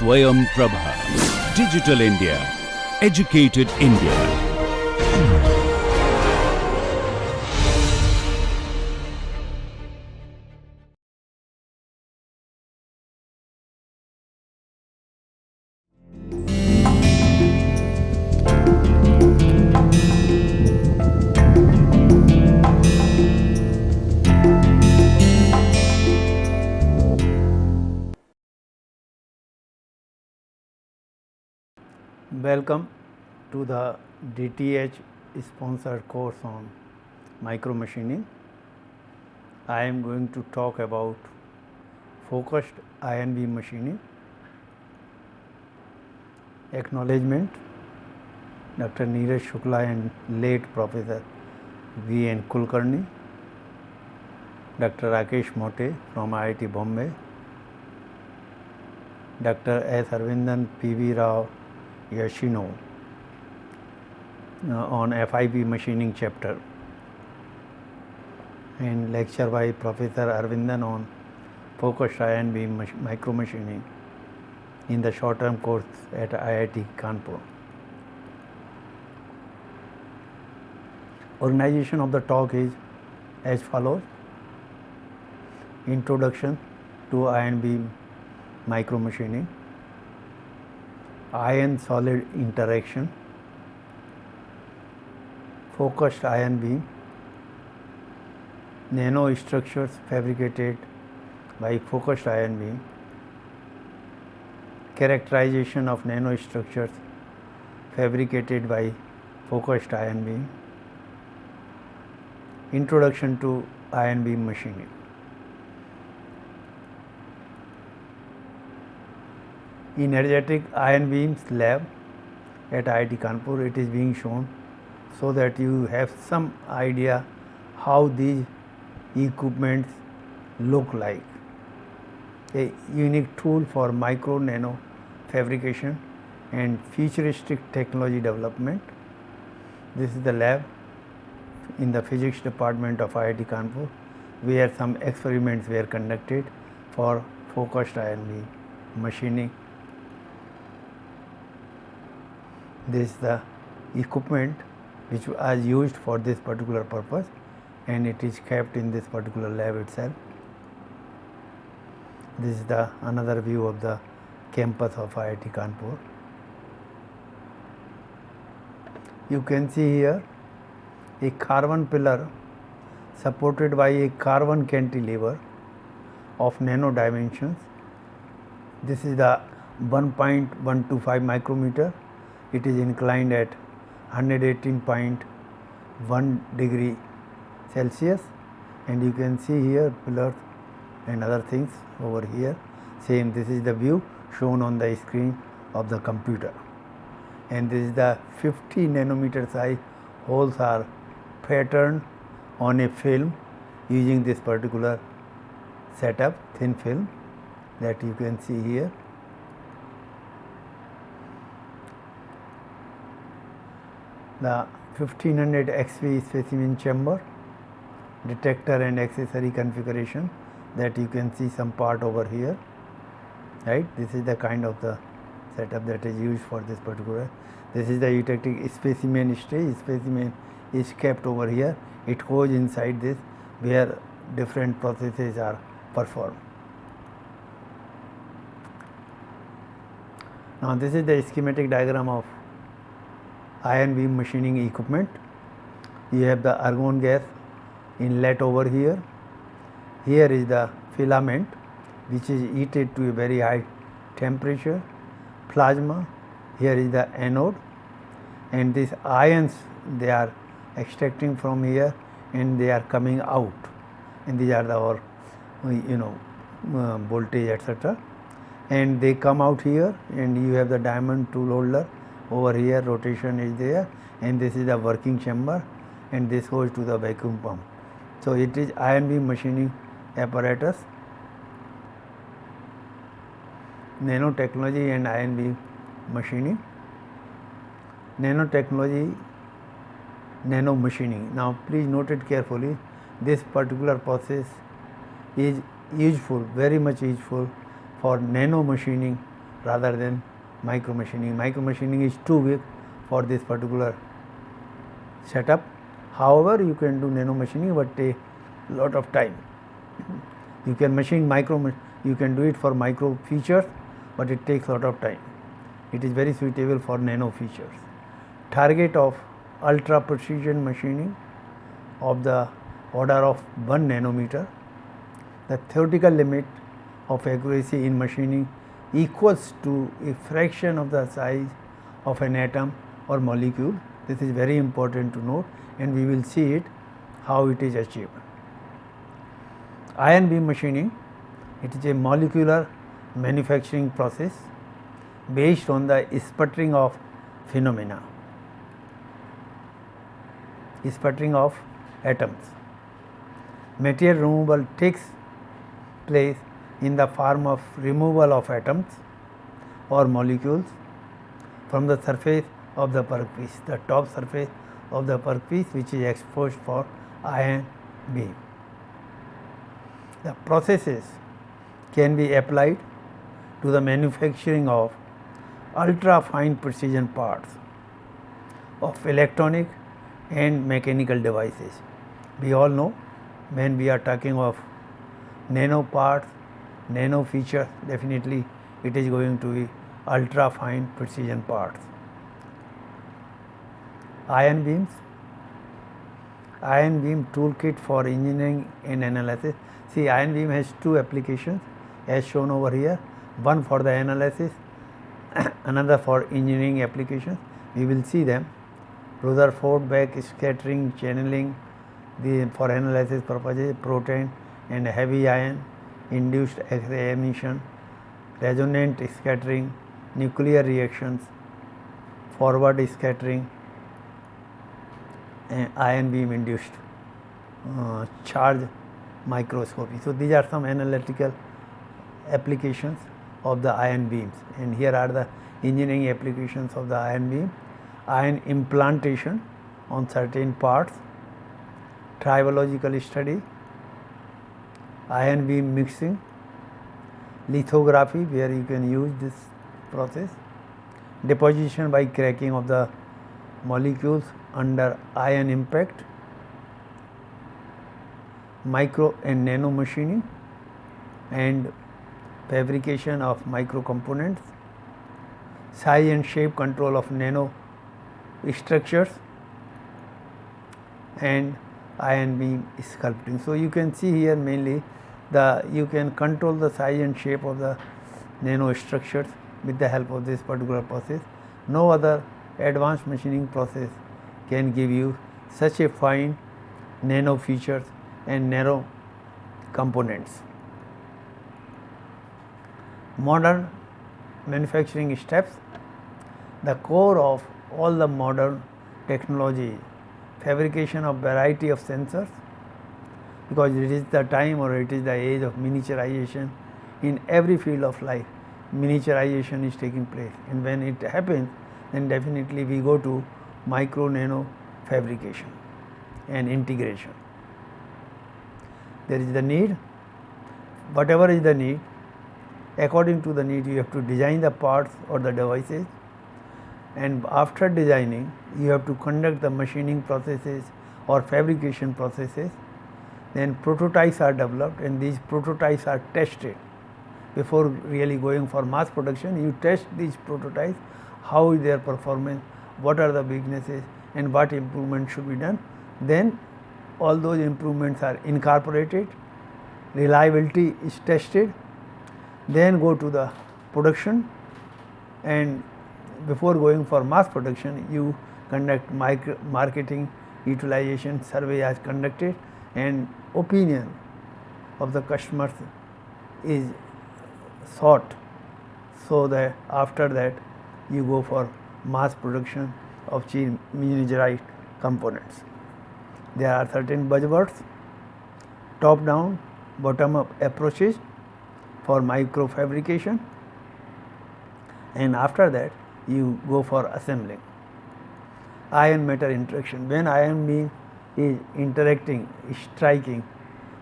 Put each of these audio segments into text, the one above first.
SwayamPrabha. Digital India. Educated India. Welcome to the DTH sponsored course on micromachining. I am going to talk about focused ion beam machining. Acknowledgement: Dr. Neeraj Shukla and late Professor V.N. Kulkarni, Dr. Rakesh Mote from IIT Bombay, Dr. S. Arvindan P.V. Rao Yashino on FIB machining chapter, and lecture by Professor Arvindan on focused ion beam micromachining in the short term course at IIT Kanpur. Organization of the talk is as follows: Introduction to ion beam micromachining, ion solid interaction, focused ion beam, nanostructures fabricated by focused ion beam, characterization of nanostructures fabricated by focused ion beam, introduction to ion beam machining. In energetic ion beams lab at IIT Kanpur, it is being shown so that you have some idea how these equipments look like. A unique tool for micro nano fabrication and futuristic technology development. This is the lab in the physics department of IIT Kanpur, where some experiments were conducted for focused ion beam machining. This is the equipment which was used for this particular purpose, and it is kept in this particular lab itself. This is the another view of the campus of IIT Kanpur. You can see here a carbon pillar supported by a carbon cantilever of nano dimensions. This is the 1.125 micrometer. It is inclined at 118.1 degree Celsius, and you can see here pillars and other things over here. Same, this is the view shown on the screen of the computer, and this is the 50 nanometer size holes are patterned on a film using this particular setup, thin film that you can see here. The 1500 XV specimen chamber, detector and accessory configuration that you can see some part over here, right? This is the kind of the setup that is used for this particular. This is the eutectic specimen stage. Specimen is kept over here. It goes inside this where different processes are performed. Now this is the schematic diagram of ion beam machining equipment. You have the argon gas inlet over here. Here is the filament which is heated to a very high temperature. Plasma, here is the anode, and these ions they are extracting from here and they are coming out, and these are our voltage etc. And they come out here, and you have the diamond tool holder over here, rotation is there, and this is the working chamber, and this goes to the vacuum pump. So it is ion beam machining apparatus. Nanotechnology and ion beam machining. Nanotechnology, nano machining. Now please note it carefully. This particular process is useful, very much useful for nano machining rather than micromachining. Micromachining is too big for this particular setup. However, you can do nanomachining but take lot of time. You can machine you can do it for micro features, but it takes lot of time. It is very suitable for nano features. Target of ultra precision machining of the order of 1 nanometer. The theoretical limit of accuracy in machining equals to a fraction of the size of an atom or molecule. This is very important to note, and we will see it how it is achieved. Ion beam machining, it is a molecular manufacturing process based on the sputtering of phenomena, sputtering of atoms. Material removal takes place in the form of removal of atoms or molecules from the surface of the workpiece, the top surface of the workpiece, which is exposed for ion beam. The processes can be applied to the manufacturing of ultra fine precision parts of electronic and mechanical devices. We all know when we are talking of nano parts, nano features, definitely it is going to be ultra fine precision parts. Ion beams, ion beam toolkit for engineering and analysis. See, ion beam has two applications as shown over here, one for the analysis, another for engineering applications. We will see them. Rutherford back scattering, channeling, for analysis purposes, proton and heavy ion, induced X-ray emission, resonant scattering, nuclear reactions, forward scattering, and ion beam induced charge microscopy. So, these are some analytical applications of the ion beams, and here are the engineering applications of the ion beam. Ion implantation on certain parts, tribological study, ion beam mixing, lithography where you can use this process, deposition by cracking of the molecules under ion impact, micro and nano machining, and fabrication of micro components, size and shape control of nano structures, and ion beam sculpting. So, you can see here mainly you can control the size and shape of the nano structures with the help of this particular process. No other advanced machining process can give you such a fine nano features and nano components. Modern manufacturing steps. The core of all the modern technology, fabrication of variety of sensors, because it is the time or it is the age of miniaturization. In every field of life, miniaturization is taking place, and when it happens, then definitely we go to micro nano fabrication and integration. There is the need, whatever is the need, according to the need you have to design the parts or the devices, and after designing you have to conduct the machining processes or fabrication processes. Then prototypes are developed, and these prototypes are tested. Before really going for mass production, you test these prototypes, how is their performance, what are the weaknesses, and what improvements should be done. Then all those improvements are incorporated, reliability is tested, then go to the production, and before going for mass production you conduct marketing, utilization survey as conducted, and opinion of the customers is sought, so that after that you go for mass production of miniaturized components. There are certain buzzwords, top down, bottom up approaches for micro fabrication, and after that you go for assembling. Ion metal interaction. When ion beam is interacting, striking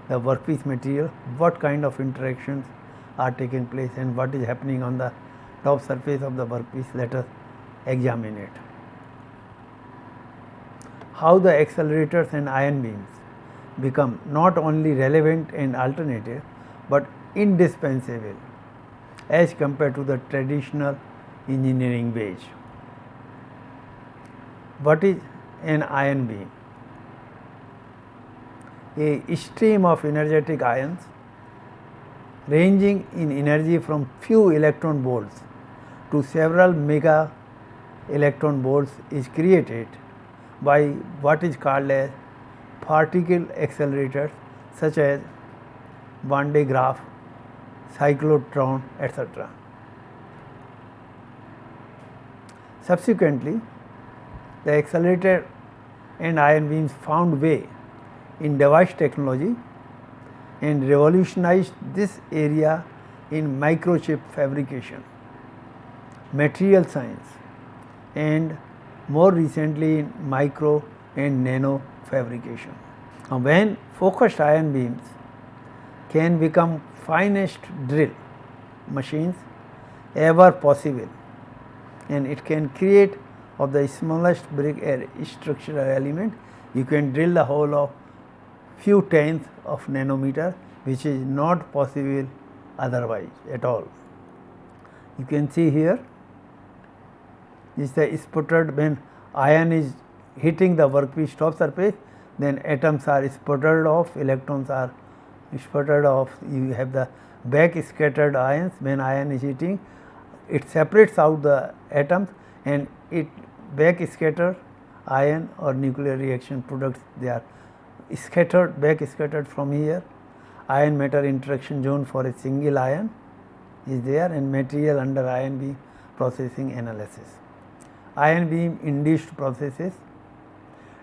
the workpiece material, what kind of interactions are taking place and what is happening on the top surface of the workpiece. Let us examine it. How the accelerators and ion beams become not only relevant and alternative but indispensable as compared to the traditional engineering ways. What is an ion beam? A stream of energetic ions ranging in energy from few electron volts to several mega electron volts is created by what is called as particle accelerators such as Van de Graaff, cyclotron, etc. Subsequently, the accelerator and ion beams found way in device technology and revolutionized this area in microchip fabrication, material science, and more recently in micro and nano fabrication. When focused ion beams can become finest drill machines ever possible, and it can create of the smallest brick structural element, you can drill the hole of few tenths of nanometer, which is not possible otherwise at all. You can see here, this is the sputtered. When ion is hitting the workpiece top surface, then atoms are sputtered off, electrons are sputtered off. You have the back scattered ions. When ion is hitting, it separates out the atoms, and it back scattered ion or nuclear reaction products, they are scattered, back scattered from here. Ion matter interaction zone for a single ion is there, and material under ion beam processing analysis. Ion beam induced processes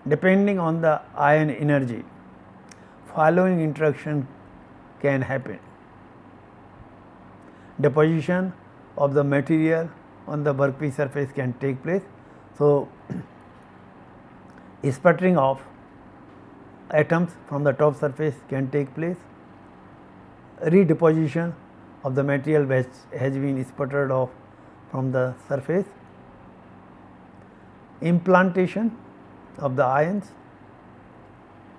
depending on the ion energy, following interaction can happen. Deposition of the material on the workpiece surface can take place. So, sputtering of atoms from the top surface can take place. Redeposition of the material which has been sputtered off from the surface. Implantation of the ions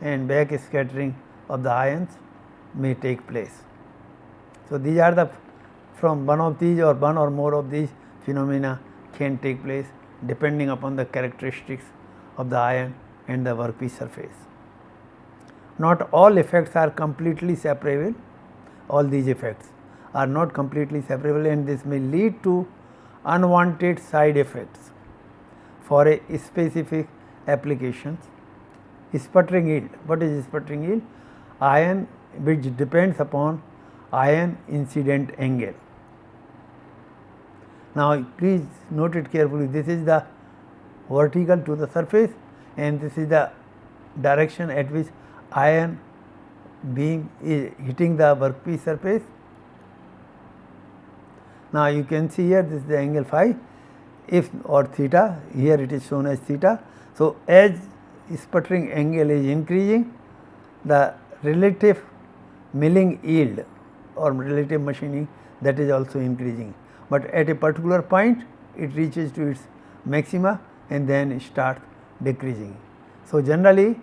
and back scattering of the ions may take place. So, these are the from one of these or one or more of these phenomena can take place depending upon the characteristics of the ion and the workpiece surface. Not all effects are completely separable. All these effects are not completely separable, and this may lead to unwanted side effects for a specific applications. Sputtering yield. What is sputtering yield? Ion which depends upon ion incident angle. Now, please note it carefully. This is the vertical to the surface, and this is the direction at which ion beam is hitting the workpiece surface. Now, you can see here, this is the angle phi, if or theta, here it is shown as theta. So, as sputtering angle is increasing, the relative milling yield or relative machining, that is also increasing, but at a particular point it reaches to its maxima and then starts decreasing. So, generally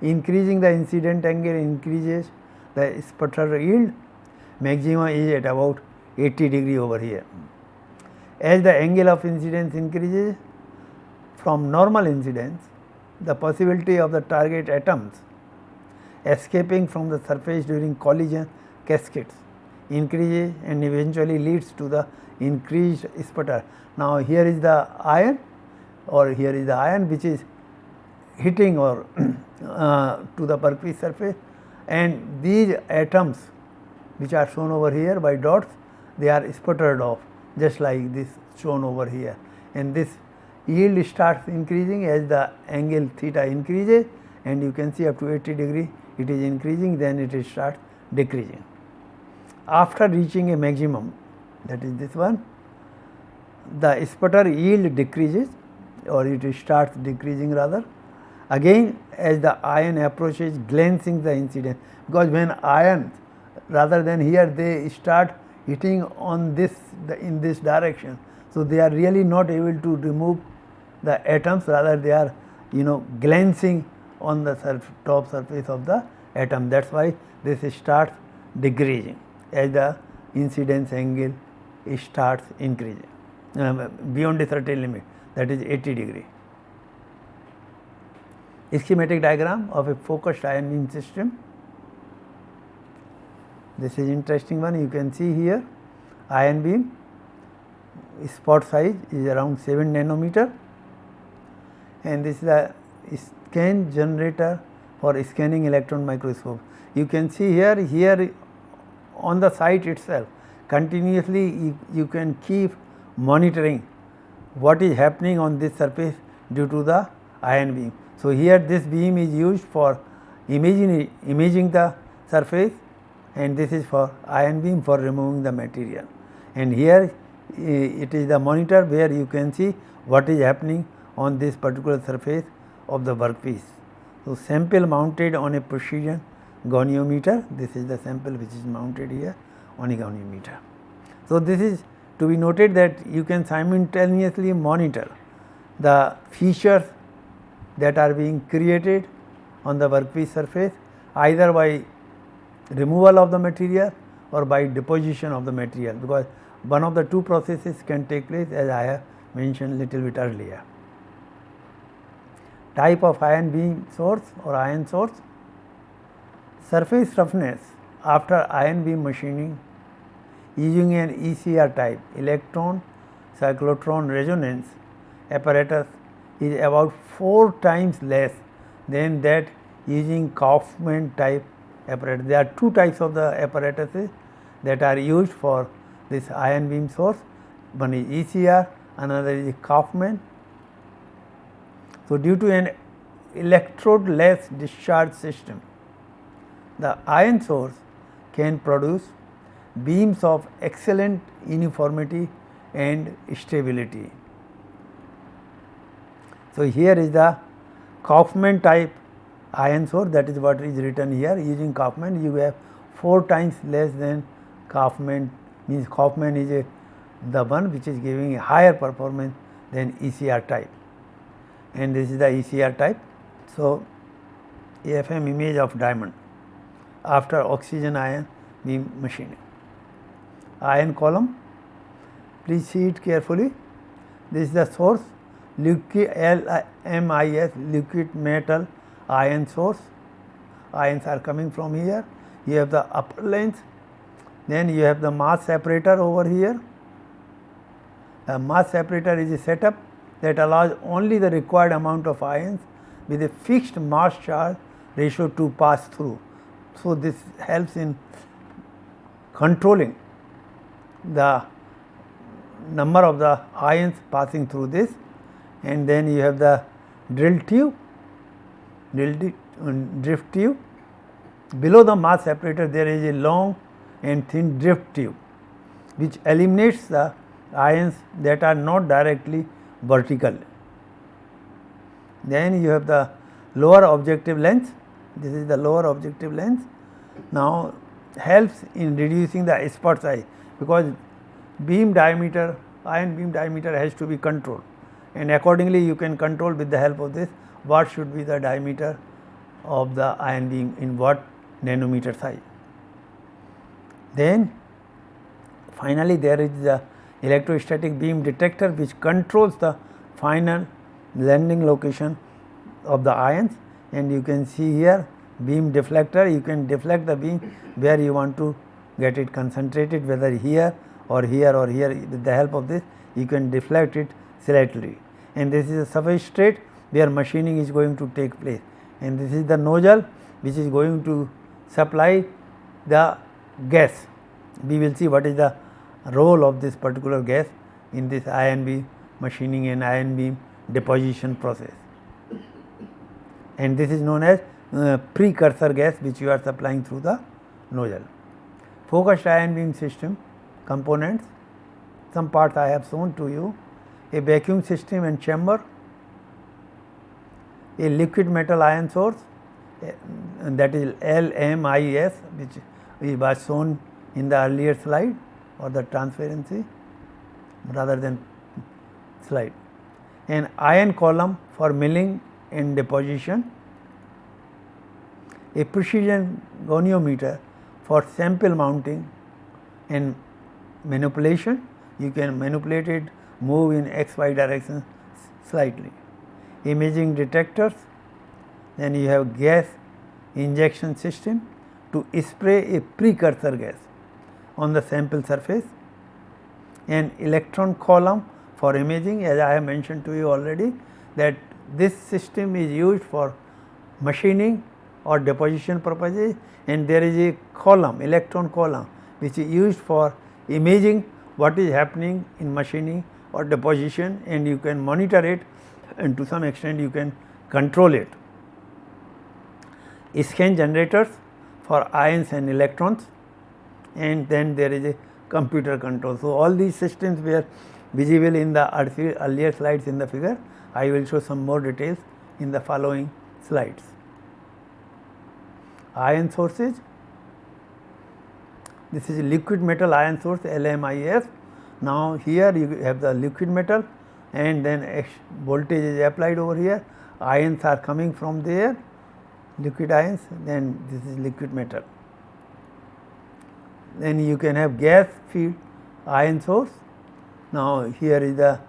increasing the incident angle increases the sputter yield. Maxima is at about 80 degree over here. As the angle of incidence increases from normal incidence, the possibility of the target atoms escaping from the surface during collision cascades increases and eventually leads to the increased sputter. Now, here is the ion, or here is the ion which is hitting or to the workpiece surface, and these atoms which are shown over here by dots, they are sputtered off just like this shown over here, and this yield starts increasing as the angle theta increases, and you can see up to 80 degree it is increasing, then it starts decreasing. After reaching a maximum, that is this one, the sputter yield decreases, or it starts decreasing rather, again as the ion approaches glancing the incident, because when ions rather than here they start hitting on this in this direction. So they are really not able to remove the atoms, rather they are glancing on the top surface of the atom. That's why this starts decreasing as the incidence angle starts increasing beyond a certain limit, that is 80 degree. Schematic diagram of a focused ion beam system. This is interesting one. You can see here ion beam spot size is around 7 nanometer, and this is the scan generator for scanning electron microscope. You can see here on the site itself continuously you can keep monitoring what is happening on this surface due to the ion beam. So here this beam is used for imaging the surface, and this is for ion beam for removing the material, and here it is the monitor where you can see what is happening on this particular surface of the workpiece. So sample mounted on a precision goniometer. This is the sample which is mounted here on a goniometer. So this is to be noted that you can simultaneously monitor the features that are being created on the workpiece surface either by removal of the material or by deposition of the material, because one of the two processes can take place, as I have mentioned little bit earlier. Type of ion beam source or ion source. Surface roughness after ion beam machining using an ECR type electron cyclotron resonance apparatus is about 4 times less than that using Kaufman type apparatus. There are two types of the apparatuses that are used for this ion beam source. One is ECR, another is Kaufman. So due to an electrode less discharge system, the ion source can produce beams of excellent uniformity and stability. So here is the Kaufman type ion source, that is what is written here. Using Kaufman you have 4 times less than Kaufman, means Kaufman is the one which is giving a higher performance than ECR type, and this is the ECR type. So AFM image of diamond after oxygen ion beam machining. Ion column, please see it carefully. This is the source, LMIS, liquid metal ion source. Ions are coming from here. You have the upper lens, then you have the mass separator over here. A mass separator is a setup that allows only the required amount of ions with a fixed mass charge ratio to pass through. So this helps in controlling the number of the ions passing through this. And then you have the drift tube. Below the mass separator there is a long and thin drift tube which eliminates the ions that are not directly vertical. Then you have the lower objective lens. This is the lower objective lens. Now helps in reducing the spot size, because beam diameter, ion beam diameter has to be controlled, and accordingly you can control with the help of this what should be the diameter of the ion beam in what nanometer size. Then finally there is the electrostatic beam detector which controls the final landing location of the ions, and you can see here beam deflector. You can deflect the beam where you want to get it concentrated, whether here or here or here. With the help of this you can deflect it slightly, and this is a substrate where machining is going to take place, and this is the nozzle which is going to supply the gas. We will see what is the role of this particular gas in this ion beam machining and ion beam deposition process, and this is known as precursor gas which you are supplying through the nozzle. Focused ion beam system components, some parts I have shown to you. A vacuum system and chamber, a liquid metal ion source, that is LMIS, which was shown in the earlier slide or the transparency rather than slide. An ion column for milling and deposition, a precision goniometer for sample mounting and manipulation. You can manipulate it, move in XY direction slightly. Imaging detectors, then you have gas injection system to spray a precursor gas on the sample surface. An electron column for imaging, as I have mentioned to you already, that this system is used for machining or deposition purposes, and there is a column, electron column, which is used for imaging what is happening in machining or deposition, and you can monitor it, and to some extent you can control it. Scan generators for ions and electrons, and then there is a computer control. So, all these systems were visible in the earlier slides in the figure. I will show some more details in the following slides. Ion sources, this is a liquid metal ion source LMIF. Now, here you have the liquid metal, and then voltage is applied over here, ions are coming from there, liquid ions, then this is liquid metal. Then you can have gas feed ion source. Now, here is the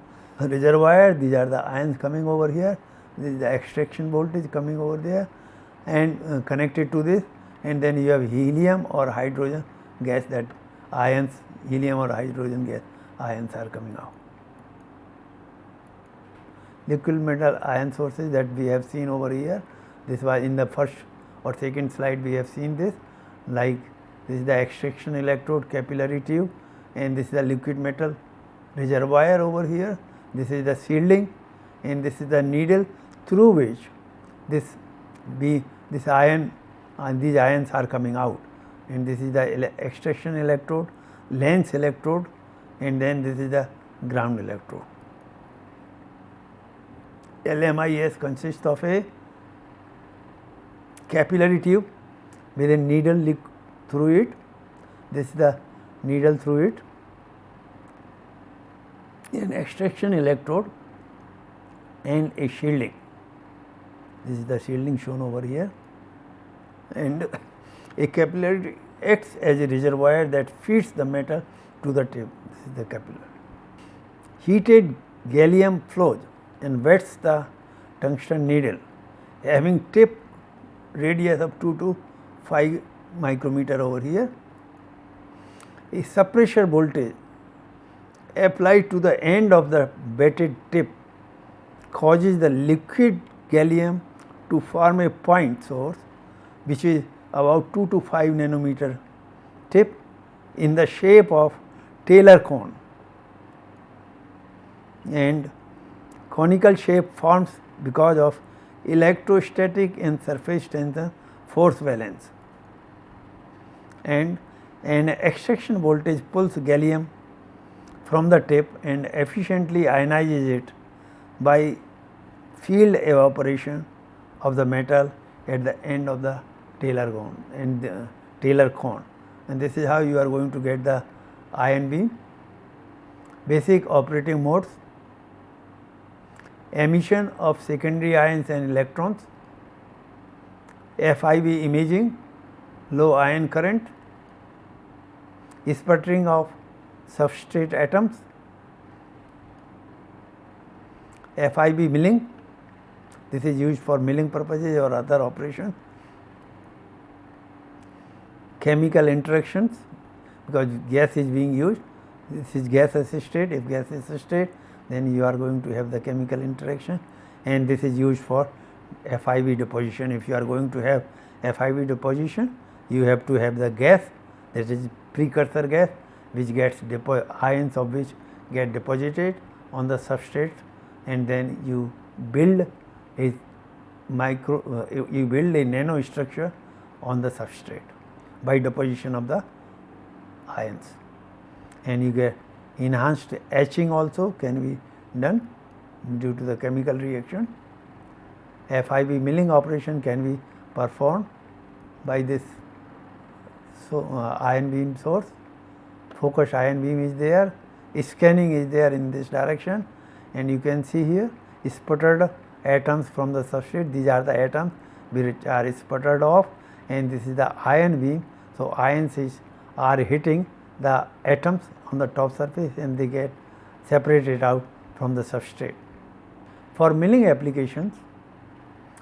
reservoir, these are the ions coming over here, this is the extraction voltage coming over there and connected to this, and then you have helium or hydrogen gas, that ions, helium or hydrogen gas ions are coming out. Liquid metal ion sources that we have seen over here, this was in the first or second slide we have seen this, like this is the extraction electrode capillary tube, and this is the liquid metal reservoir over here, this is the shielding, and this is the needle through which this ion and these ions are coming out, and this is the extraction electrode, lens electrode, and then this is the ground electrode. LMIS consists of a capillary tube with a needle through it, this is the needle through it, an extraction electrode and a shielding, this is the shielding shown over here, and a capillary acts as a reservoir that feeds the metal to the tip, this is the capillary. Heated gallium flows and wets the tungsten needle having tip radius of 2 to 5 micrometer over here. A suppressor voltage applied to the end of the wetted tip causes the liquid gallium to form a point source which is about 2 to 5 nanometer tip in the shape of Taylor cone, and conical shape forms because of electrostatic and surface tension force balance, and an extraction voltage pulls gallium from the tip and efficiently ionizes it by field evaporation of the metal at the end of the Taylor cone and this is how you are going to get the ion beam. Basic operating modes: emission of secondary ions and electrons, FIB imaging, low ion current, sputtering of substrate atoms, FIB milling, this is used for milling purposes or other operations, chemical interactions, because gas is being used, this is gas assisted, if gas is assisted then you are going to have the chemical interaction, and this is used for FIB deposition. If you are going to have FIB deposition, you have to have the gas, that is precursor gas, which gets ions of which get deposited on the substrate, and then you build a nanostructure on the substrate by deposition of the ions, and you get enhanced etching also can be done due to the chemical reaction. FIB milling operation can be performed by this ion beam source focused ion beam is there, scanning is there in this direction, and you can see here sputtered atoms from the substrate. These are the atoms which are sputtered off, and this is the ion beam. So, ions are hitting the atoms on the top surface and they get separated out from the substrate. For milling applications,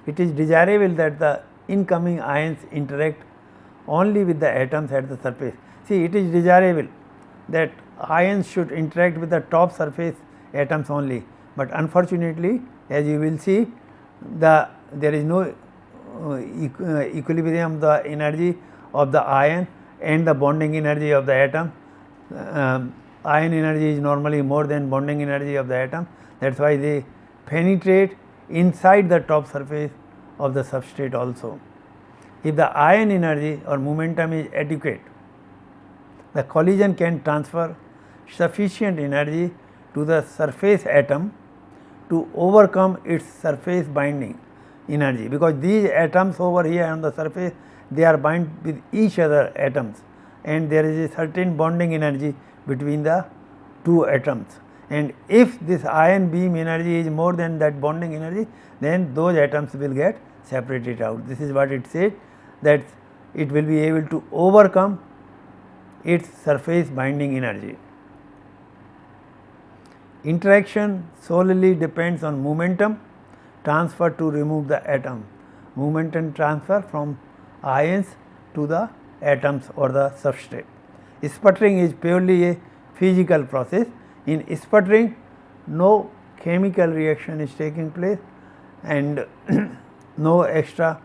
it is desirable that the incoming ions interact only with the atoms at the surface. See, it is desirable that ions should interact with the top surface atoms only, but unfortunately, as you will see, there is no equilibrium of the energy of the ion and the bonding energy of the atom. Ion energy is normally more than bonding energy of the atom. That is why they penetrate inside the top surface of the substrate also. If the ion energy or momentum is adequate, the collision can transfer sufficient energy to the surface atom to overcome its surface binding energy, because these atoms over here on the surface, they are bind with each other atoms, and there is a certain bonding energy between the two atoms, and if this ion beam energy is more than that bonding energy, then those atoms will get separated out. This is what it said, that it will be able to overcome its surface binding energy. Interaction solely depends on momentum transfer to remove the atom. Momentum transfer from ions to the atoms or the substrate. Sputtering is purely a physical process. In sputtering, no chemical reaction is taking place and no extra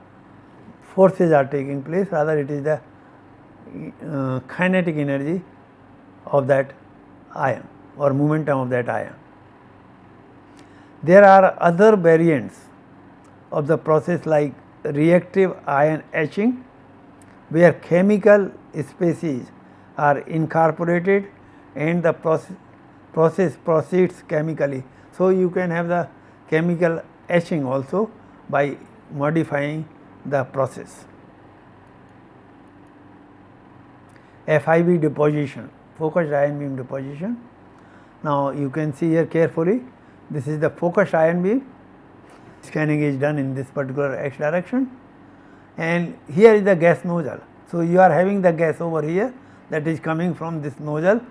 forces are taking place, rather it is the kinetic energy of that ion or momentum of that ion. There are other variants of the process like reactive ion etching, where chemical species are incorporated and the process proceeds chemically. So, you can have the chemical etching also by modifying the process. FIB deposition, focused ion beam deposition. Now, you can see here carefully, this is the focused ion beam, scanning is done in this particular x direction, and here is the gas nozzle. So, you are having the gas over here that is coming from this nozzle,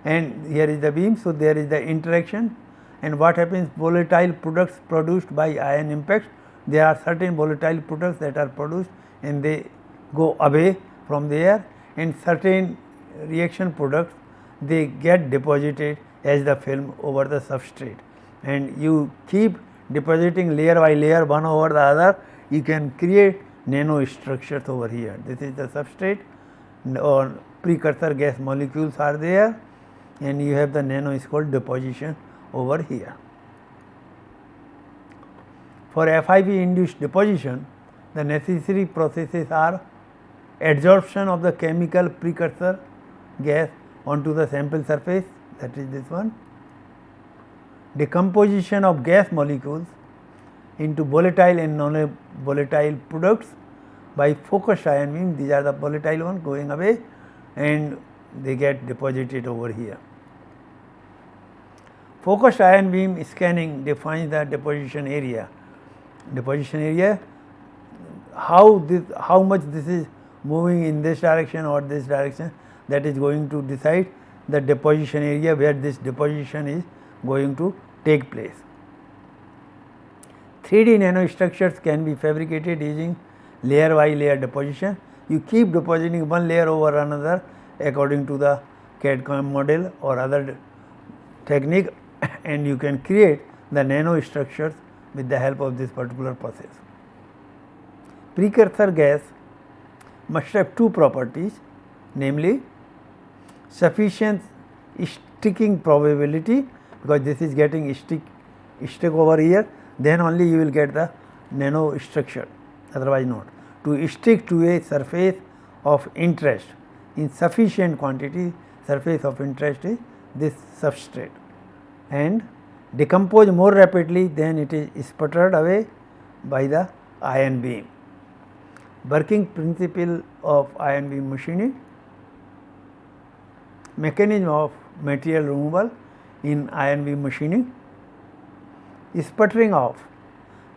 and here is the beam. So, there is the interaction, and what happens, volatile products produced by ion impact, there are certain volatile products that are produced and they go away from there, and certain reaction products they get deposited as the film over the substrate, and you keep depositing layer by layer one over the other, you can create nano structures over here. This is the substrate or precursor gas molecules are there, and you have the nano is called deposition over here. For FIB induced deposition, the necessary processes are adsorption of the chemical precursor gas onto the sample surface, that is this one, decomposition of gas molecules into volatile and non-volatile products by focused ion beam. These are the volatile ones going away and they get deposited over here. Focused ion beam scanning defines the deposition area. Deposition area, how much this is moving in this direction or this direction, that is going to decide the deposition area where this deposition is going to take place. 3D nanostructures can be fabricated using layer by layer deposition. You keep depositing one layer over another according to the CAD/CAM model or other technique, and you can create the nanostructures with the help of this particular process. Precursor gas must have two properties, namely sufficient sticking probability, because this is getting stick over here, then only you will get the nano structure, otherwise not. To stick to a surface of interest in sufficient quantity, surface of interest is this substrate, and decompose more rapidly than it is sputtered away by the ion beam. Working principle of ion beam machining. mechanism of material removal in ion beam machining. Sputtering off,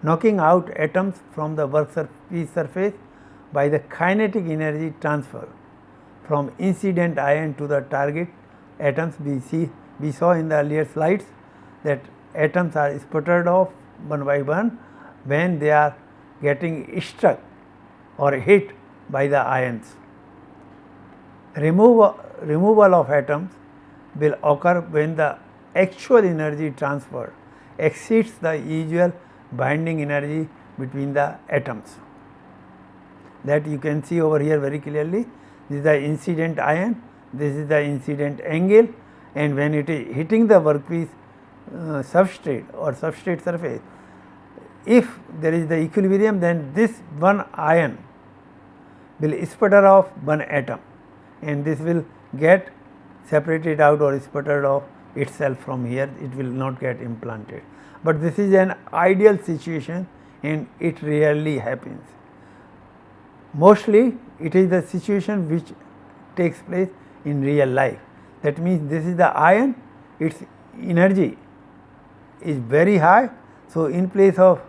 knocking out atoms from the workpiece surface by the kinetic energy transfer from incident ion to the target atoms. We saw in the earlier slides that atoms are sputtered off one by one when they are getting struck or hit by the ions. Removal of atoms will occur when the actual energy transferred exceeds the usual binding energy between the atoms. That you can see over here very clearly. This is the incident ion, this is the incident angle, and when it is hitting the workpiece substrate or substrate surface, if there is the equilibrium, then this one ion will sputter off one atom, and this will get separated out or sputtered off itself from here. It will not get implanted, but this is an ideal situation and it rarely happens. Mostly it is the situation which takes place in real life. That means this is the ion, its energy is very high. So, in place of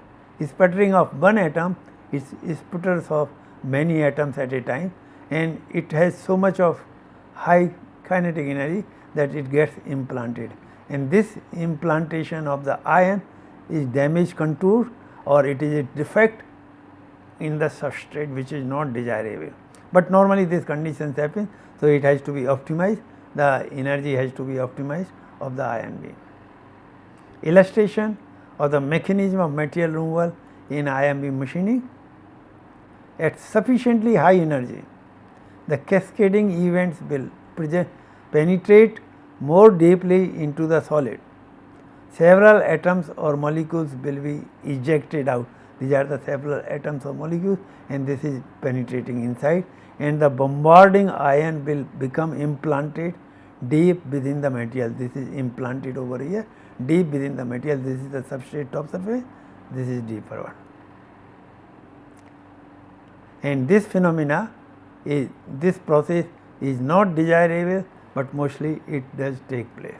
sputtering of one atom, it sputters off many atoms at a time, and it has so much of high kinetic energy that it gets implanted, and this implantation of the ion is damaged contour or it is a defect in the substrate which is not desirable. But normally these conditions happen, so it has to be optimized, the energy has to be optimized of the ion beam. Illustration of the mechanism of material removal in ion beam machining. At sufficiently high energy, the cascading events will penetrate more deeply into the solid. Several atoms or molecules will be ejected out. These are the several atoms or molecules, and this is penetrating inside, and the bombarding ion will become implanted deep within the material. This is implanted over here deep within the material. This is the substrate top surface, this is deeper one, and this phenomena is, this process is not desirable, but mostly it does take place.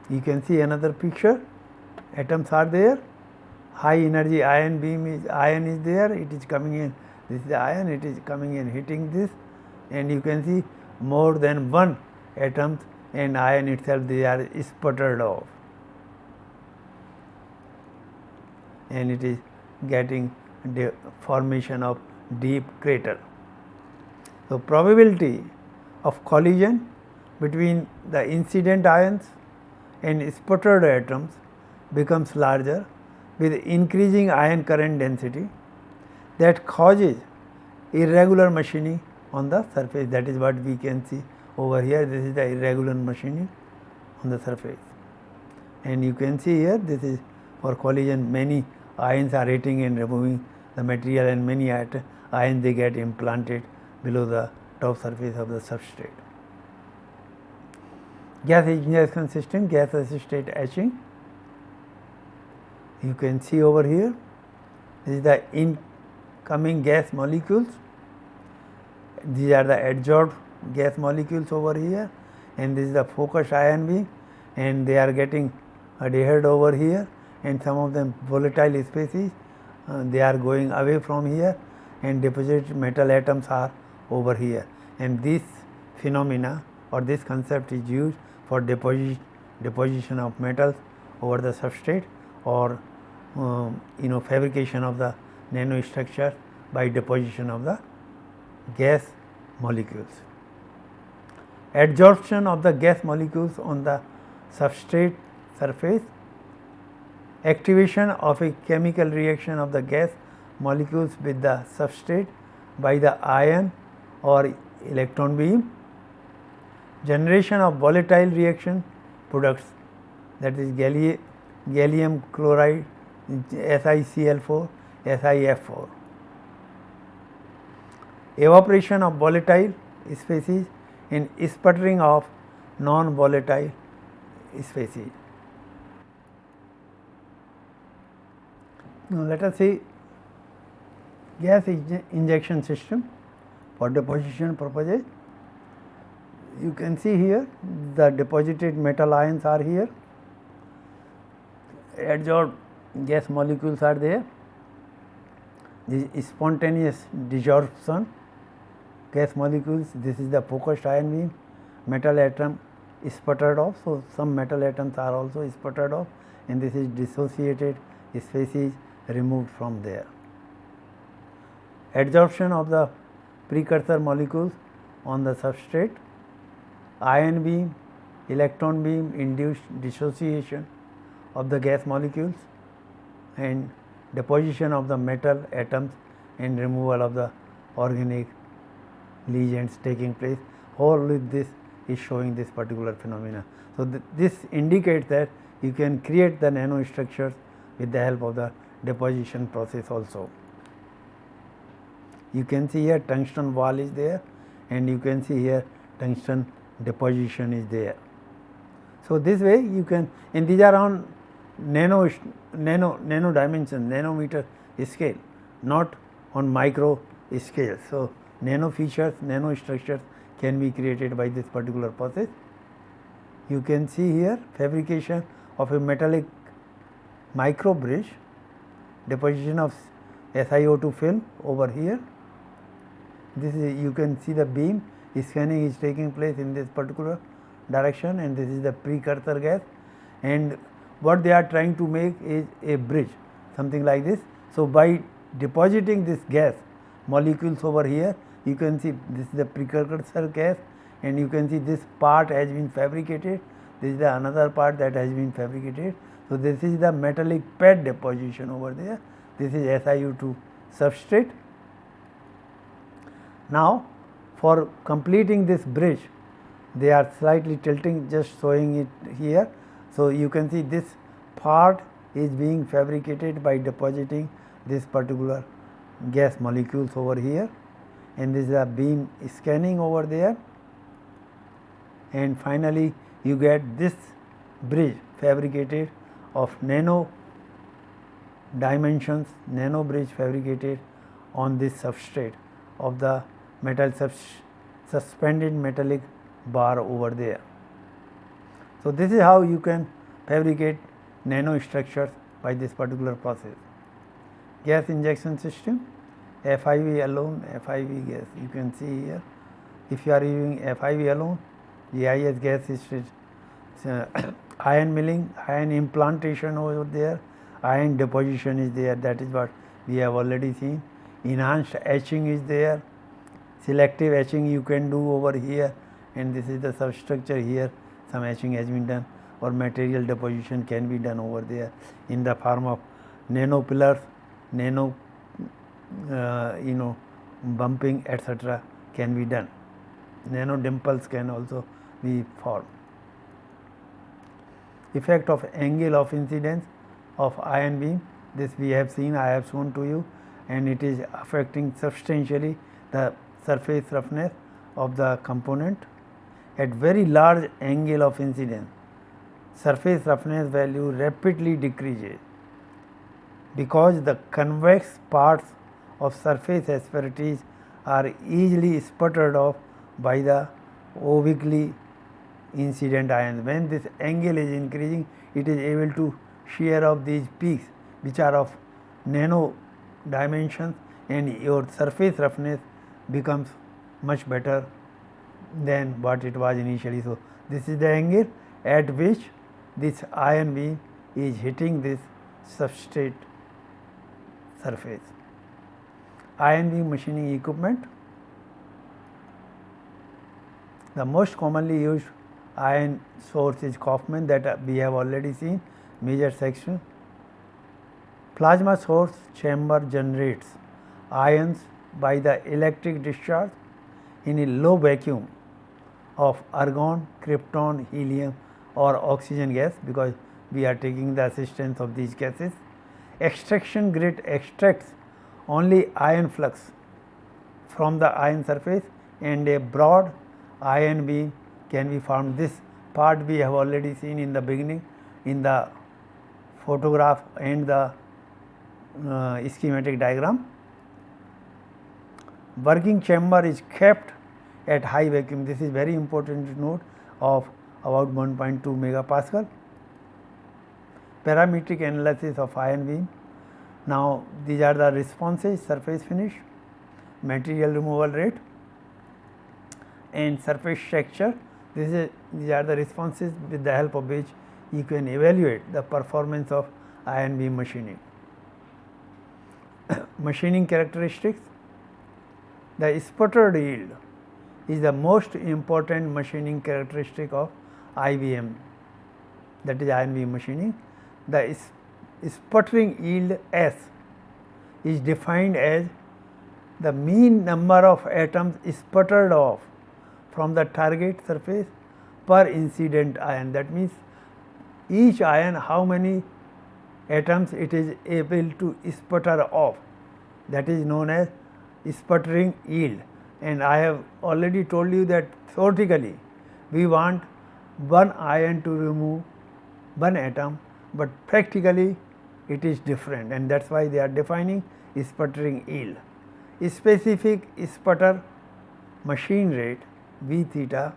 You can see another picture, atoms are there, high energy ion beam is, ion is there, it is coming in, this is the ion, it is coming in hitting this, and you can see more than one atoms and ion itself, they are sputtered off, and it is getting the formation of deep crater. So, probability of collision between the incident ions and sputtered atoms becomes larger with increasing ion current density that causes irregular machining on the surface. That is what we can see over here. This is the irregular machining on the surface, and you can see here, this is for collision, many ions are hitting and removing the material, and many ions they get implanted below the top surface of the substrate. Gas injection system, gas assisted etching. You can see over here, this is the incoming gas molecules, these are the adsorbed gas molecules over here, and this is the focused ion beam, and they are getting adhered over here, and some of them volatile species, they are going away from here, and deposited metal atoms are over here, and this phenomena or this concept is used for deposition of metals over the substrate, or fabrication of the nanostructure by deposition of the gas molecules. Adsorption of the gas molecules on the substrate surface, activation of a chemical reaction of the gas molecules with the substrate by the ion or electron beam, generation of volatile reaction products, that is gallium chloride, SiCl4, SiF4, evaporation of volatile species and sputtering of non-volatile species. Now, let us see gas injection system for deposition purposes. you can see here the deposited metal ions are here, adsorbed gas molecules are there, this spontaneous desorption gas molecules, this is the focused ion beam, metal atom is sputtered off. So, some metal atoms are also sputtered off, and this is dissociated species removed from there. Adsorption of the precursor molecules on the substrate, ion beam, electron beam induced dissociation of the gas molecules, and deposition of the metal atoms and removal of the organic lesions taking place. All with this is showing this particular phenomena. So, this indicates that you can create the nanostructures with the help of the deposition process also. You can see here tungsten wall is there, and you can see here tungsten deposition is there. So, this way you can, and these are on nano dimension, nanometer scale, not on micro scale. So, nano features, nano structures can be created by this particular process. You can see here fabrication of a metallic micro bridge, deposition of SiO2 film over here. This is, you can see the beam scanning is taking place in this particular direction, and this is the precursor gas, and what they are trying to make is a bridge, something like this. So, by depositing this gas molecules over here, you can see this is the precursor gas, and you can see this part has been fabricated, this is the another part that has been fabricated. So, this is the metallic pad deposition over there, this is SiO2 substrate. Now, for completing this bridge, they are slightly tilting, just showing it here. So, you can see this part is being fabricated by depositing this particular gas molecules over here, and this is a beam scanning over there, and finally you get this bridge fabricated of nano dimensions, nano bridge fabricated on this substrate of the metal suspended metallic bar over there. So, this is how you can fabricate nanostructures by this particular process. Gas injection system, FIB alone, FIB gas, you can see here. If you are using FIB alone, GIS gas is ion milling, ion implantation over there, ion deposition is there, that is what we have already seen. Enhanced etching is there, selective etching you can do over here, and this is the substructure here, some etching has been done, or material deposition can be done over there in the form of nano pillars, nano bumping, etc. can be done. Nano dimples can also be formed. Effect of angle of incidence of ion beam, this we have seen, I have shown to you, and it is affecting substantially the surface roughness of the component. At very large angle of incidence, surface roughness value rapidly decreases because the convex parts of surface asperities are easily sputtered off by the obliquely incident ions. When this angle is increasing, it is able to shear off these peaks which are of nano dimensions, and your surface roughness becomes much better than what it was initially. So, this is the angle at which this ion beam is hitting this substrate surface. Ion beam machining equipment. The most commonly used ion source is Kaufman, that we have already seen, major section. Plasma source chamber generates ions by the electric discharge in a low vacuum of argon, krypton, helium or oxygen gas, because we are taking the assistance of these gases. Extraction grid extracts only ion flux from the ion surface, and a broad ion beam can be formed. This part we have already seen in the beginning in the photograph and the schematic diagram. Working chamber is kept at high vacuum. This is very important to note, of about 1.2 megapascal. Parametric analysis of ion beam. Now, these are the responses: surface finish, material removal rate, and surface texture. These are the responses with the help of which you can evaluate the performance of ion beam machining. Machining characteristics. The sputtered yield is the most important machining characteristic of IBM, that is ion beam machining. The sputtering yield S is defined as the mean number of atoms sputtered off from the target surface per incident ion. That means each ion, how many atoms it is able to sputter off, that is known as sputtering yield. And I have already told you that theoretically we want one ion to remove one atom, but practically it is different, and that is why they are defining sputtering yield. Specific sputter machine rate V theta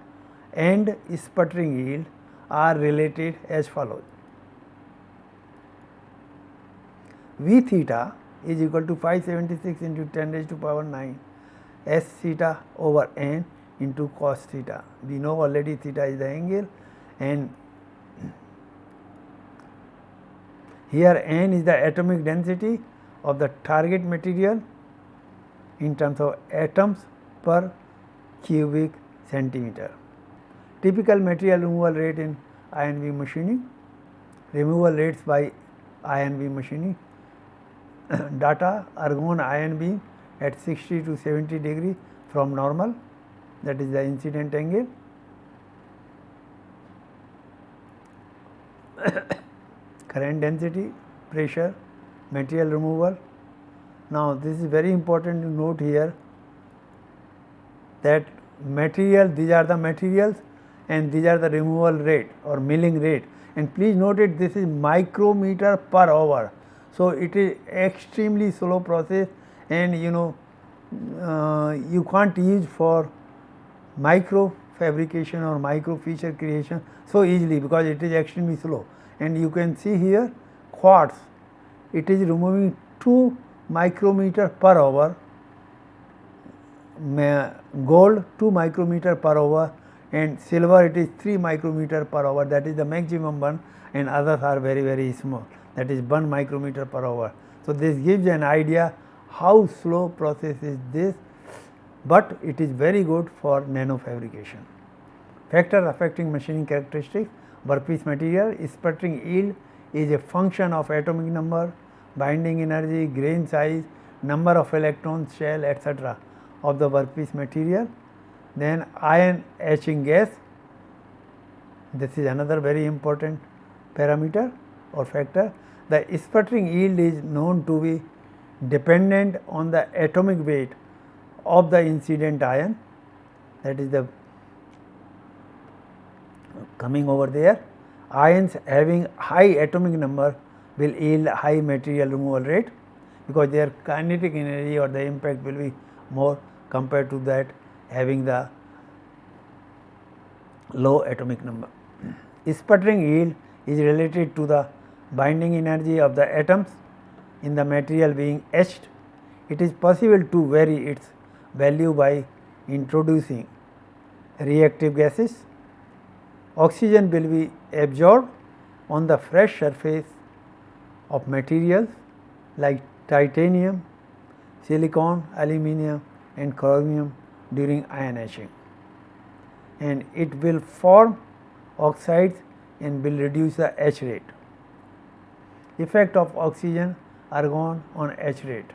and sputtering yield are related as follows. V theta is equal to 576 into 10 raised to power 9 S theta over n into cos theta. We know already theta is the angle, and here n is the atomic density of the target material in terms of atoms per cubic centimeter. Typical material removal rate in ion beam machining. Removal rates by ion beam machining. Data: argon ion beam at 60 to 70 degree from normal, that is the incident angle. Current density, pressure, material removal. Now, this is very important to note here that material, these are the materials and these are the removal rate or milling rate, and please note it, this is micrometer per hour. So, it is extremely slow process, and you can't use for micro fabrication or micro feature creation so easily, because it is extremely slow. And you can see here quartz, it is removing 2 micrometer per hour, gold 2 micrometer per hour, and silver it is 3 micrometer per hour, that is the maximum one, and others are very, very small, that is 1 micrometer per hour. So, this gives an idea how slow process is this, but it is very good for nano fabrication. Factor affecting machining characteristics. Workpiece material. Sputtering yield is a function of atomic number, binding energy, grain size, number of electrons, shell, etc. of the workpiece material. Then ion etching gas, this is another very important parameter or factor. The sputtering yield is known to be dependent on the atomic weight of the incident ion, that is the coming over there. Ions having high atomic number will yield high material removal rate, because their kinetic energy or the impact will be more compared to that having the low atomic number. Sputtering yield is related to the binding energy of the atoms in the material being etched. It is possible to vary its value by introducing reactive gases. Oxygen will be absorbed on the fresh surface of materials like titanium, silicon, aluminum and chromium during ion etching, and it will form oxides and will reduce the etch rate. Effect of oxygen argon on etch rate.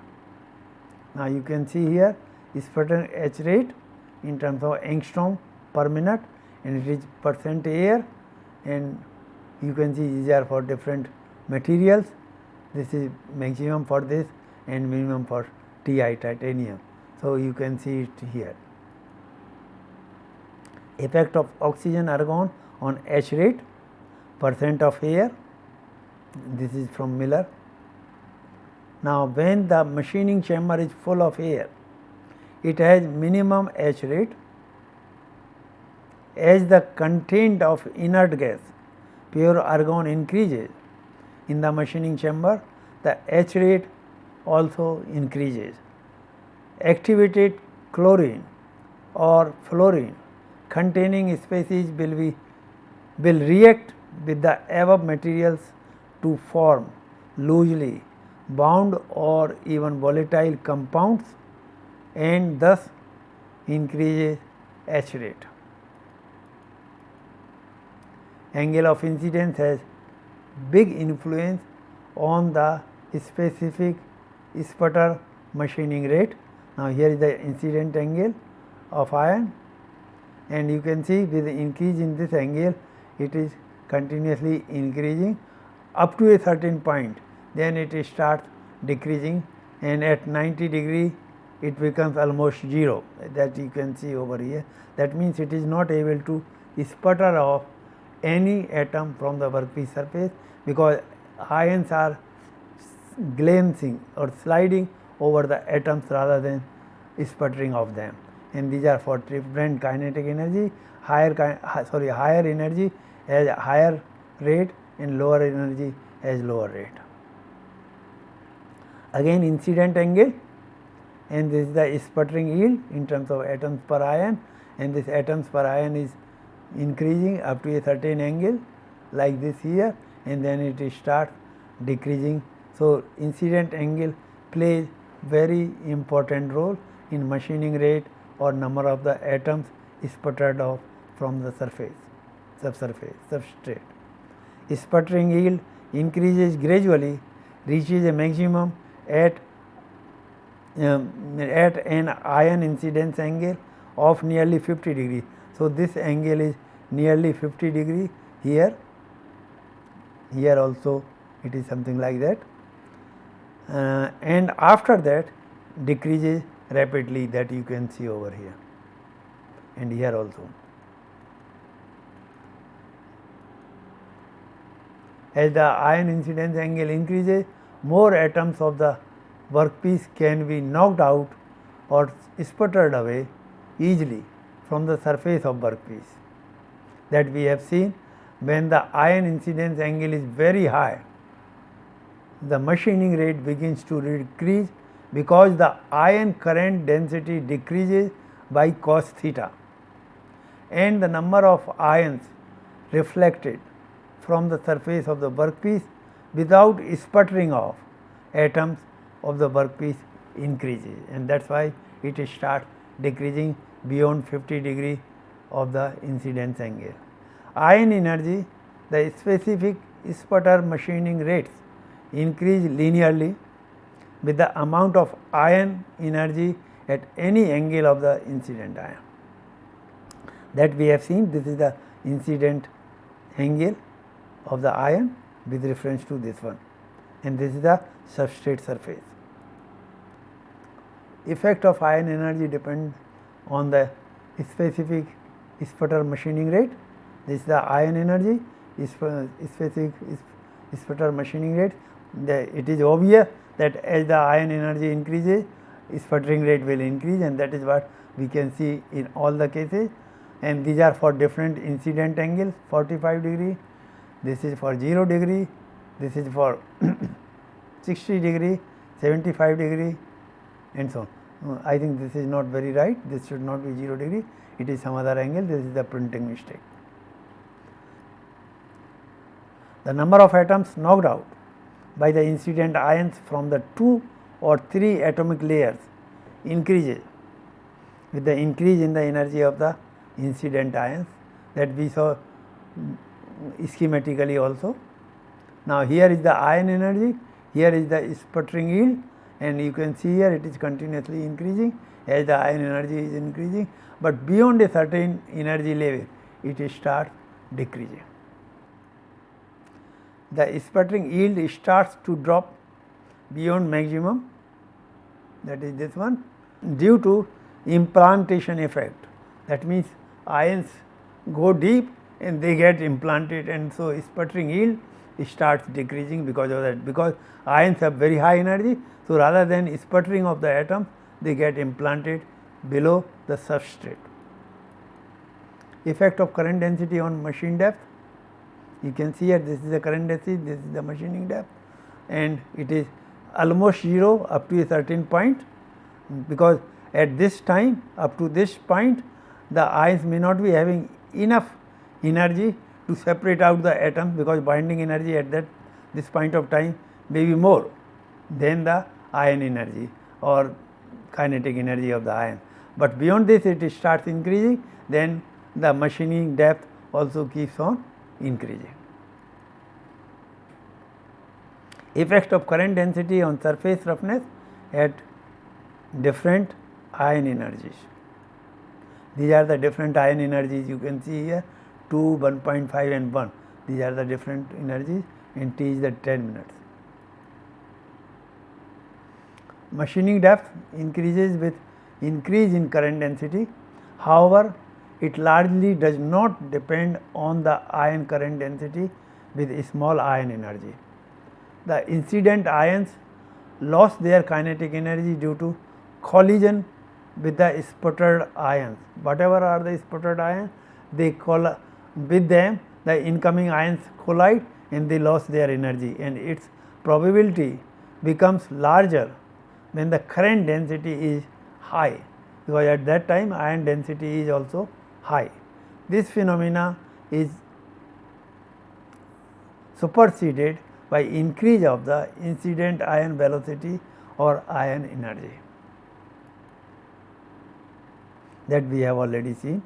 Now, you can see here sputtering etch rate in terms of angstrom per minute, and it is percent air, and you can see these are for different materials. This is maximum for this and minimum for Ti titanium. So, you can see it here. Effect of oxygen argon on etch rate, percent of air, this is from Miller. Now, when the machining chamber is full of air, it has minimum etch rate, as the content of inert gas, pure argon, increases in the machining chamber, the H rate also increases. Activated chlorine or fluorine containing species will react with the above materials to form loosely bound or even volatile compounds, and thus increases H rate. Angle of incidence has big influence on the specific sputter machining rate. Now, here is the incident angle of iron, and you can see with the increase in this angle, it is continuously increasing up to a certain point, then it starts decreasing, and at 90 degree it becomes almost 0, that you can see over here. That means it is not able to sputter off any atom from the workpiece surface, because ions are glancing or sliding over the atoms rather than sputtering of them, and these are for different kinetic energy. Higher energy has higher rate and lower energy has lower rate. Again incident angle, and this is the sputtering yield in terms of atoms per ion, and this atoms per ion is increasing up to a certain angle like this here, and then it starts decreasing. So, incident angle plays very important role in machining rate or number of the atoms sputtered off from the surface, substrate. Sputtering yield increases gradually, reaches a maximum at an ion incidence angle of nearly 50 degree. So, this angle is nearly 50 degree here, here also it is something like that, and after that decreases rapidly, that you can see over here and here also. As the ion incidence angle increases, more atoms of the workpiece can be knocked out or sputtered away easily from the surface of workpiece. That we have seen, when the ion incidence angle is very high, the machining rate begins to decrease, because the ion current density decreases by cos theta, and the number of ions reflected from the surface of the workpiece without sputtering off atoms of the workpiece increases, and that is why it starts decreasing beyond 50 degree of the incidence angle. Ion energy, the specific sputter machining rates increase linearly with the amount of ion energy at any angle of the incident ion. That we have seen, this is the incident angle of the ion with reference to this one, and this is the substrate surface. Effect of ion energy depends on the specific sputter machining rate. This is the ion energy, specific sputter machining rate. It is obvious that as the ion energy increases, sputtering rate will increase, and that is what we can see in all the cases, and these are for different incident angles. 45 degree, this is for 0 degree, this is for 60 degree, 75 degree, and so on. I think this is not very right, this should not be 0 degree, it is some other angle, this is the printing mistake. The number of atoms knocked out by the incident ions from the 2 or 3 atomic layers increases with the increase in the energy of the incident ions, that we saw schematically also. Now, here is the ion energy, here is the sputtering yield, and you can see here it is continuously increasing as the ion energy is increasing, but beyond a certain energy level it starts decreasing. The sputtering yield starts to drop beyond maximum, that is this one, due to implantation effect. That means ions go deep and they get implanted, and so sputtering yield starts decreasing because of that, because ions have very high energy. So, rather than sputtering of the atom, they get implanted below the substrate. Effect of current density on machine depth. You can see here, this is the current density, this is the machining depth, and it is almost 0 up to a certain point, because at this time up to this point the ions may not be having enough energy to separate out the atoms, because binding energy at this point of time may be more than the ion energy or kinetic energy of the ion. But beyond this it starts increasing, then the machining depth also keeps on increasing. Effect of current density on surface roughness at different ion energies. These are the different ion energies you can see here, 2, 1.5 and 1. These are the different energies, and T is the 10 minutes. Machining depth increases with increase in current density. However, it largely does not depend on the ion current density with a small ion energy. The incident ions lost their kinetic energy due to collision with the sputtered ions. Whatever are the sputtered ions, they with them the incoming ions collide and they lost their energy, and its probability becomes larger when the current density is high, because at that time ion density is also high. This phenomena is superseded by increase of the incident ion velocity or ion energy, that we have already seen.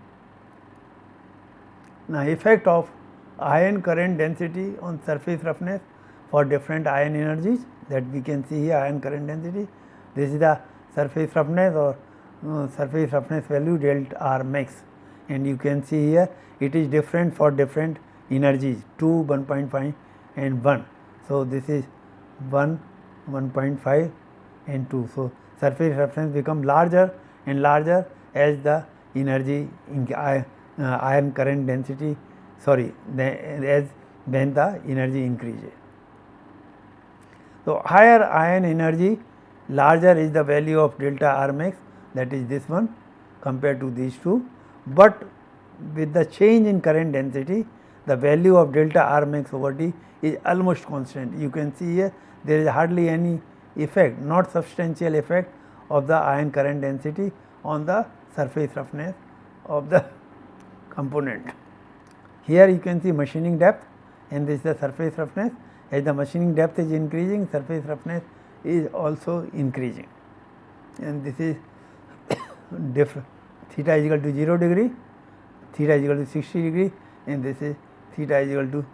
Now, effect of ion current density on surface roughness for different ion energies, that we can see here, ion current density. This is the surface roughness or surface roughness value delta R max, and you can see here it is different for different energies, 2, 1.5 and 1. So, this is 1, 1.5 and 2. So, surface roughness become larger and larger as the energy in ion current density, as when the energy increases. So, higher ion energy, larger is the value of delta R max, that is this one compared to these two, but with the change in current density the value of delta R max over D is almost constant. You can see here there is hardly any effect, not substantial effect of the ion current density on the surface roughness of the component. Here you can see machining depth, and this is the surface roughness. As the machining depth is increasing, surface roughness is also increasing, and this is theta is equal to 0 degree, theta is equal to 60 degree, and this is theta is equal to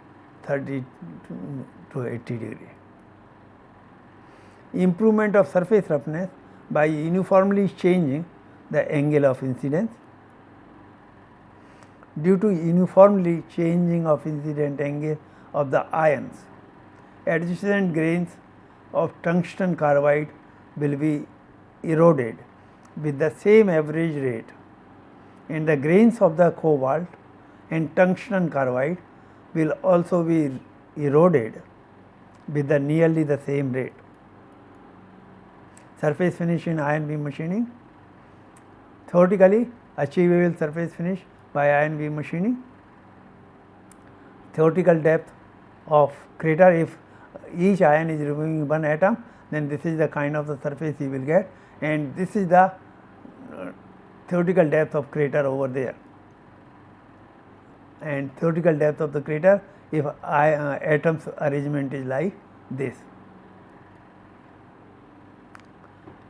30 to 80 degree. Improvement of surface roughness by uniformly changing the angle of incidence. Due to uniformly changing of incident angle of the ions, adjacent grains of tungsten carbide will be eroded with the same average rate, and the grains of the cobalt and tungsten carbide will also be eroded with the nearly the same rate. Surface finish in ion beam machining. Theoretically achievable surface finish by ion beam machining. Theoretical depth of crater, if each ion is removing one atom, then this is the kind of the surface you will get, and this is the theoretical depth of crater over there, and theoretical depth of the crater if atoms arrangement is like this.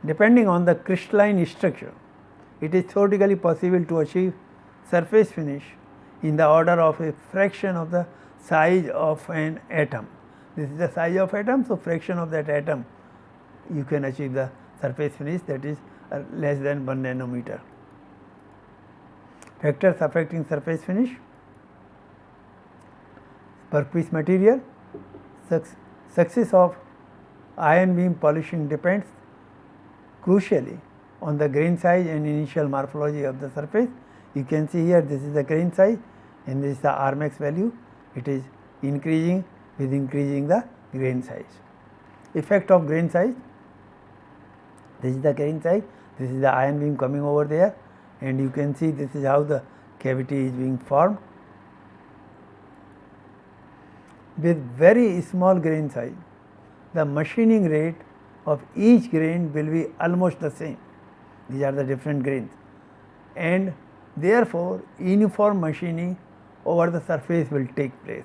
Depending on the crystalline structure, it is theoretically possible to achieve surface finish in the order of a fraction of the size of an atom. This is the size of atom, so fraction of that atom you can achieve the surface finish, that is less than 1 nanometer. Factors affecting surface finish: workpiece material. Success of ion beam polishing depends crucially on the grain size and initial morphology of the surface. You can see here this is the grain size and this is the R max value. It is increasing with increasing the grain size. Effect of grain size: this is the grain size, this is the ion beam coming over there, and you can see this is how the cavity is being formed with very small grain size. The machining rate of each grain will be almost the same. These are the different grains, and therefore uniform machining over the surface will take place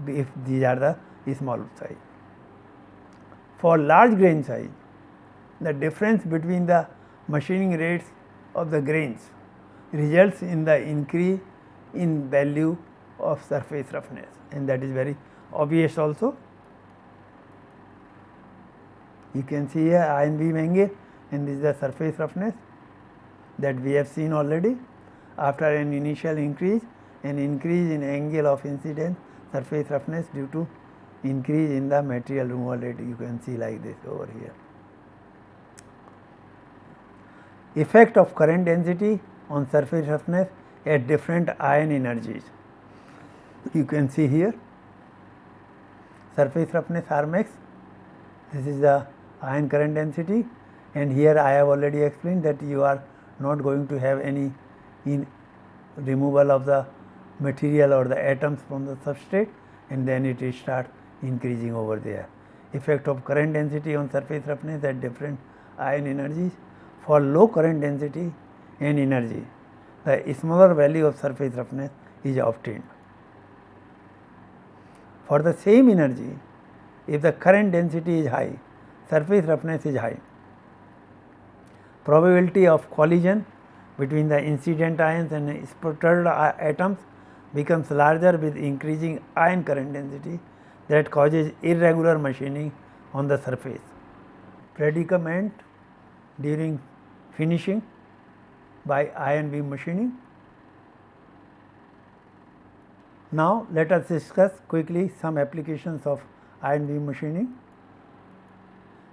if these are the small size. For large grain size, the difference between the machining rates of the grains results in the increase in value of surface roughness, and that is very obvious also. You can see here iron beam angle, and this is the surface roughness that we have seen already. After an initial increase in angle of incidence surface roughness due to increase in the material removal rate, you can see like this over here. Effect of current density on surface roughness at different ion energies. You can see here surface roughness Rmax, this is the ion current density, and here I have already explained that you are not going to have any removal of the material or the atoms from the substrate, and then it will start increasing over there. Effect of current density on surface roughness at different ion energies. For low current density and energy, the smaller value of surface roughness is obtained. For the same energy, if the current density is high, surface roughness is high, probability of collision between the incident ions and sputtered atoms becomes larger with increasing ion current density that causes irregular machining on the surface. Predicament during finishing by ion beam machining. Now let us discuss quickly some applications of ion beam machining.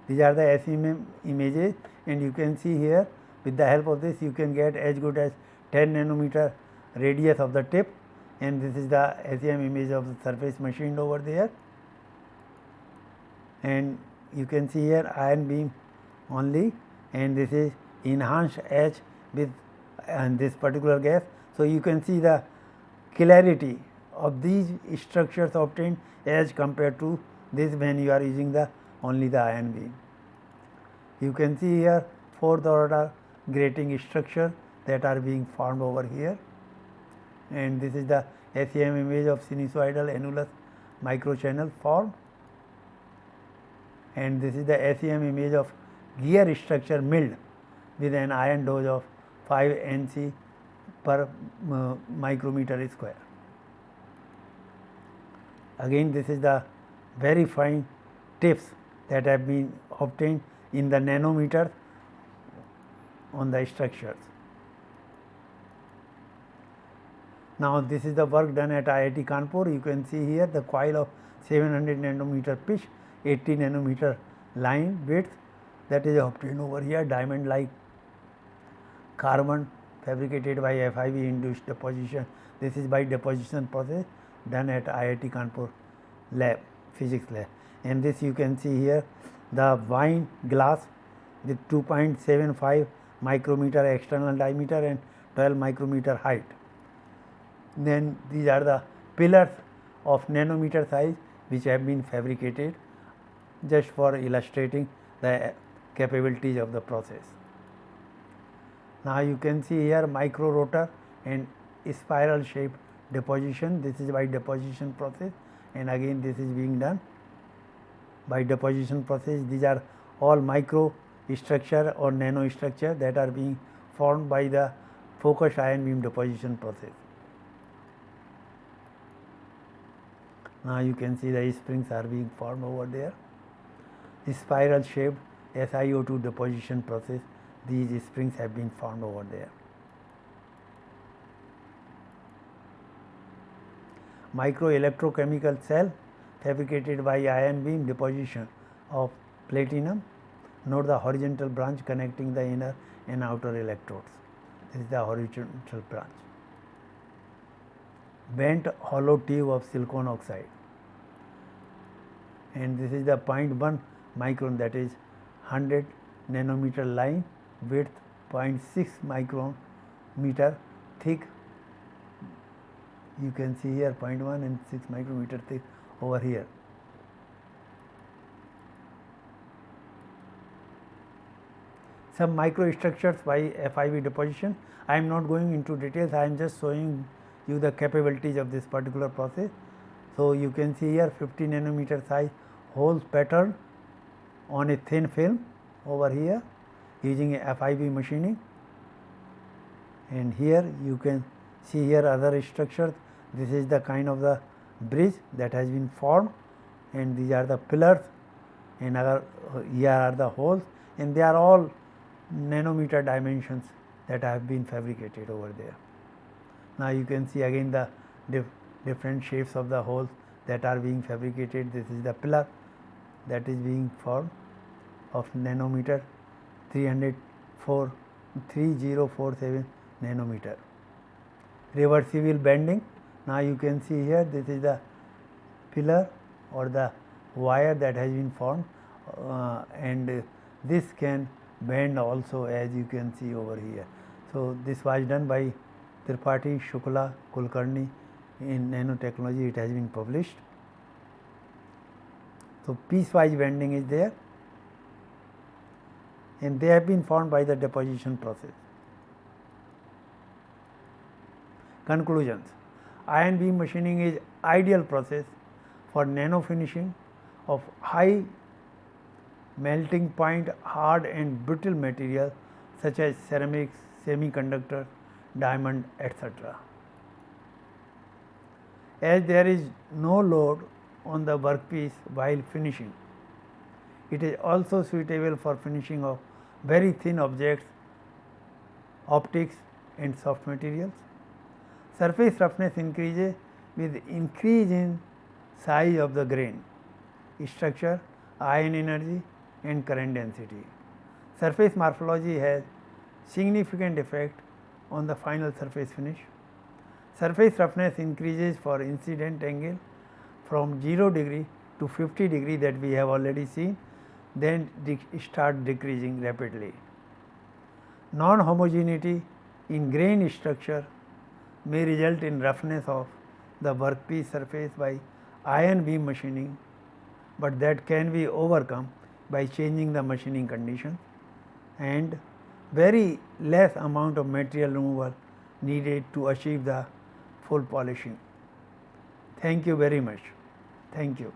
These are the SEM images, and you can see here with the help of this you can get as good as 10 nanometer radius of the tip, and this is the SEM image of the surface machined over there, and you can see here ion beam only, and this is enhanced edge with this particular gas. So you can see the clarity of these structures obtained as compared to this when you are using the only the ion beam. You can see here fourth order grating structure that are being formed over here, and this is the SEM image of sinusoidal annulus microchannel formed, and this is the SEM image of gear structure milled with an iron dose of 5 Nc per micrometer square. Again, this is the very fine tips that have been obtained in the nanometers on the structures. Now, this is the work done at IIT Kanpur. You can see here the coil of 700 nanometer pitch, 80 nanometer line width that is obtained over here, diamond like carbon fabricated by FIB induced deposition. This is by deposition process done at IIT Kanpur lab, physics lab, and this you can see here the wine glass with 2.75 micrometer external diameter and 12 micrometer height. Then these are the pillars of nanometer size which have been fabricated just for illustrating the capabilities of the process. Now you can see here micro rotor and spiral shaped deposition. This is by deposition process, and again this is being done by deposition process. These are all micro structure or nano structure that are being formed by the focused ion beam deposition process. Now you can see the springs are being formed over there. The spiral shaped SiO2 deposition process, these springs have been formed over there. Micro electrochemical cell fabricated by ion beam deposition of platinum. Note the horizontal branch connecting the inner and outer electrodes. This is the horizontal branch. Bent hollow tube of silicon oxide, and this is the 0.1 micron, that is 100 nanometer line width, 0.6 micrometer thick You can see here 0.1 and 6 micrometer thick over here. Some microstructures by FIB deposition. I am not going into details, I am just showing you the capabilities of this particular process. So, you can see here 50 nanometer size holes pattern on a thin film over here using a FIB machining, and here you can see here other structures. This is the kind of the bridge that has been formed, and these are the pillars, and here are the holes, and they are all nanometer dimensions that have been fabricated over there. Now, you can see again the different shapes of the holes that are being fabricated. This is the pillar that is being formed of nanometer 3047 nanometer. Reversible bending. Now, you can see here this is the pillar or the wire that has been formed, and this can bend also, as you can see over here. So, this was done by Tripathi, Shukla, Kulkarni in nanotechnology. It has been published. So, piecewise bending is there, and they have been formed by the deposition process. Conclusions: iron beam machining is ideal process for nano finishing of high melting point hard and brittle material such as ceramics, semiconductors, diamond, etc. As there is no load on the workpiece while finishing, it is also suitable for finishing of very thin objects, optics and soft materials. Surface roughness increases with increase in size of the grain, structure, ion energy and current density. Surface morphology has significant effect on the final surface finish. Surface roughness increases for incident angle from 0 degree to 50 degree that we have already seen, then start decreasing rapidly. Non-homogeneity in grain structure may result in roughness of the workpiece surface by iron beam machining, but that can be overcome by changing the machining condition, and very less amount of material removal needed to achieve the full polishing. Thank you very much. Thank you.